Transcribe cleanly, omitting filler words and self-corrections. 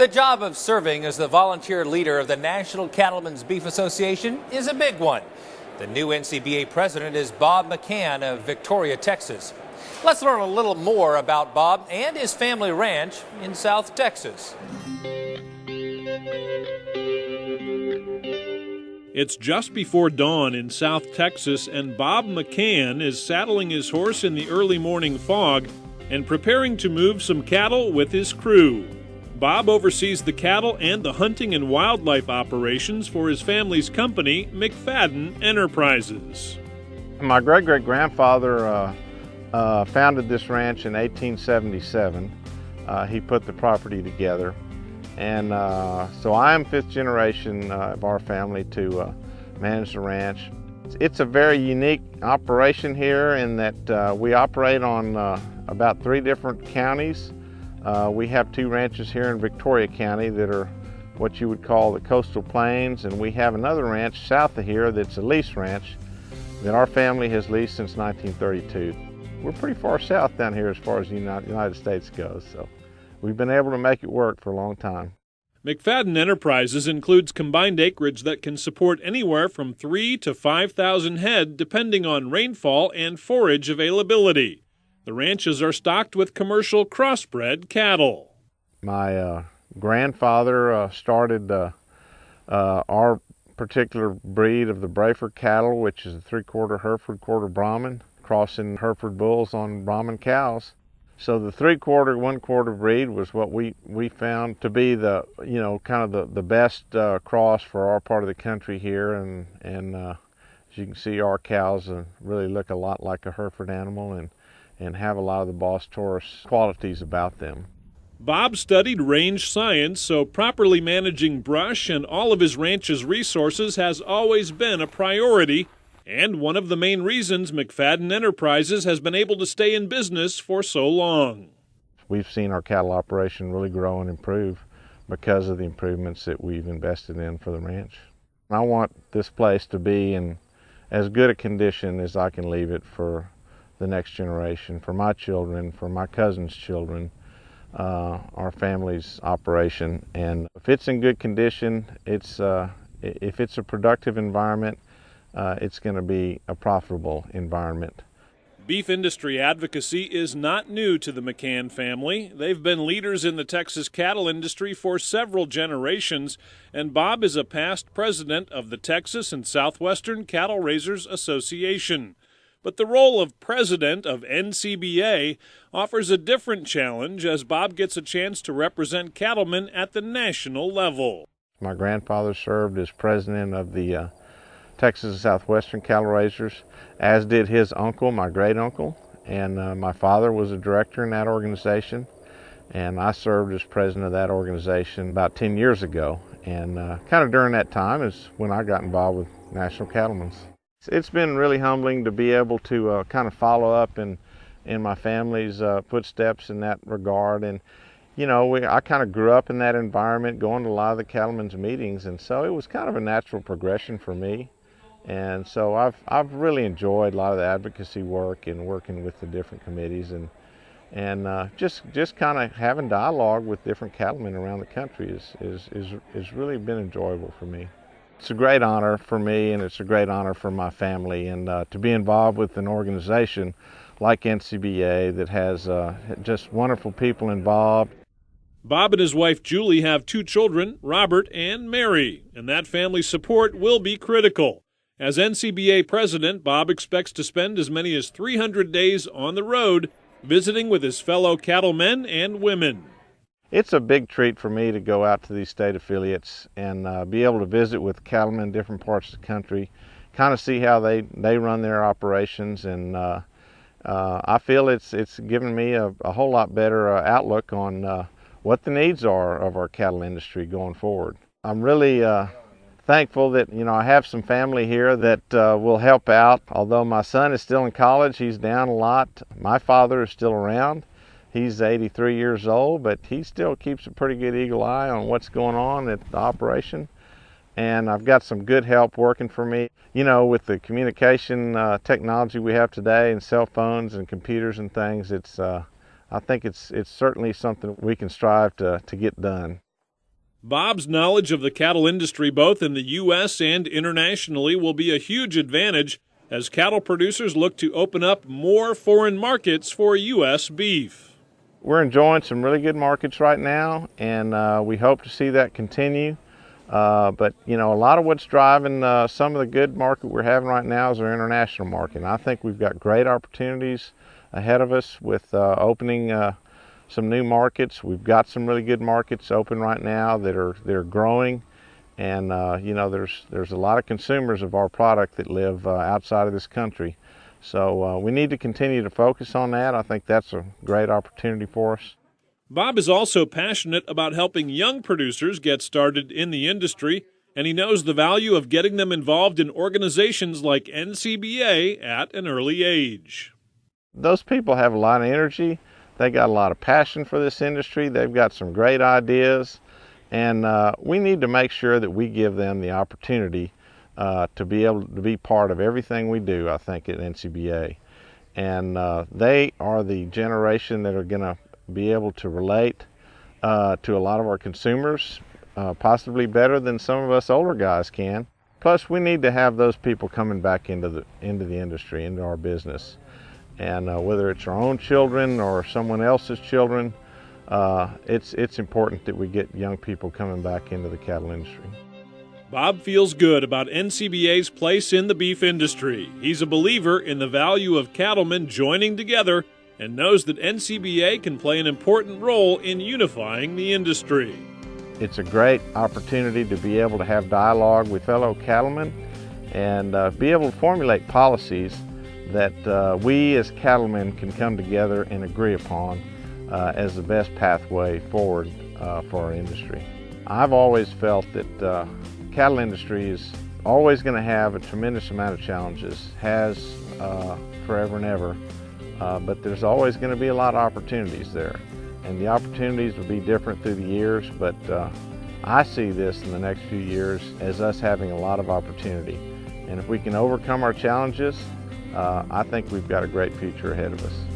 The job of serving as the volunteer leader of the National Cattlemen's Beef Association is a big one. The new NCBA president is Bob McCan of Victoria, Texas. Let's learn a little more about Bob and his family ranch in South Texas. It's just before dawn in South Texas, and Bob McCan is saddling his horse in the early morning fog and preparing to move some cattle with his crew. Bob oversees the cattle and the hunting and wildlife operations for his family's company, McFadden Enterprises. My great-great-grandfather founded this ranch in 1877. He put the property together. And so I am fifth generation of our family to manage the ranch. It's a very unique operation here in that we operate on about 3 different counties. We have 2 ranches here in Victoria County that are what you would call the coastal plains, and we have another ranch south of here that's a lease ranch that our family has leased since 1932. We're pretty far south down here as far as the United States goes, so we've been able to make it work for a long time. McFadden Enterprises includes combined acreage that can support anywhere from 3,000 to 5,000 head depending on rainfall and forage availability. The ranches are stocked with commercial crossbred cattle. My grandfather started our particular breed of the Brayford cattle, which is a 3/4 Hereford, 1/4 Brahman, crossing Hereford bulls on Brahman cows. So the 3/4, 1/4 breed was what we found to be the, kind of the best cross for our part of the country here. And as you can see, our cows really look a lot like a Hereford animal and have a lot of the Boss Taurus qualities about them. Bob studied range science, so properly managing brush and all of his ranch's resources has always been a priority, and one of the main reasons McFadden Enterprises has been able to stay in business for so long. We've seen our cattle operation really grow and improve because of the improvements that we've invested in for the ranch. I want this place to be in as good a condition as I can leave it for the next generation, for my children, for my cousin's children, our family's operation. And if it's in good condition, if it's a productive environment, it's going to be a profitable environment. Beef industry advocacy is not new to the McCan family. They've been leaders in the Texas cattle industry for several generations, and Bob is a past president of the Texas and Southwestern Cattle Raisers Association. But the role of president of NCBA offers a different challenge as Bob gets a chance to represent cattlemen at the national level. My grandfather served as president of the Texas and Southwestern Cattle Raisers, as did his uncle, my great uncle, and my father was a director in that organization, and I served as president of that organization about 10 years ago. And kind of during that time is when I got involved with National Cattlemen's. It's been really humbling to be able to kind of follow up in my family's footsteps in that regard. And I kind of grew up in that environment, going to a lot of the cattlemen's meetings, and so it was kind of a natural progression for me. And so I've really enjoyed a lot of the advocacy work and working with the different committees and just kind of having dialogue with different cattlemen around the country is really been enjoyable for me. It's a great honor for me, and it's a great honor for my family, and to be involved with an organization like NCBA that has just wonderful people involved. Bob and his wife Julie have 2 children, Robert and Mary, and that family support will be critical. As NCBA president, Bob expects to spend as many as 300 days on the road, visiting with his fellow cattlemen and women. It's a big treat for me to go out to these state affiliates and be able to visit with cattlemen in different parts of the country, kind of see how they run their operations, and I feel it's given me a whole lot better outlook on what the needs are of our cattle industry going forward. I'm really thankful that I have some family here that will help out. Although my son is still in college, he's down a lot. My father is still around. He's 83 years old, but he still keeps a pretty good eagle eye on what's going on at the operation. And I've got some good help working for me. With the communication technology we have today and cell phones and computers and things, I think it's certainly something we can strive to get done. Bob's knowledge of the cattle industry both in the U.S. and internationally will be a huge advantage as cattle producers look to open up more foreign markets for U.S. beef. We're enjoying some really good markets right now, and we hope to see that continue. But you know, a lot of what's driving some of the good market we're having right now is our international market. And I think we've got great opportunities ahead of us with opening some new markets. We've got some really good markets open right now that are growing, and you know, there's a lot of consumers of our product that live outside of this country. So we need to continue to focus on that. I think that's a great opportunity for us. Bob is also passionate about helping young producers get started in the industry, and he knows the value of getting them involved in organizations like NCBA at an early age. Those people have a lot of energy. They got a lot of passion for this industry. They've got some great ideas, and we need to make sure that we give them the opportunity to be able to be part of everything we do, I think, at NCBA. And they are the generation that are going to be able to relate to a lot of our consumers, possibly better than some of us older guys can. Plus, we need to have those people coming back into the industry, into our business. And whether it's our own children or someone else's children, it's important that we get young people coming back into the cattle industry. Bob feels good about NCBA's place in the beef industry. He's a believer in the value of cattlemen joining together and knows that NCBA can play an important role in unifying the industry. It's a great opportunity to be able to have dialogue with fellow cattlemen and be able to formulate policies that we as cattlemen can come together and agree upon as the best pathway forward for our industry. I've always felt that cattle industry is always going to have a tremendous amount of challenges, has forever and ever, but there's always going to be a lot of opportunities there. And the opportunities will be different through the years, but I see this in the next few years as us having a lot of opportunity. And if we can overcome our challenges, I think we've got a great future ahead of us.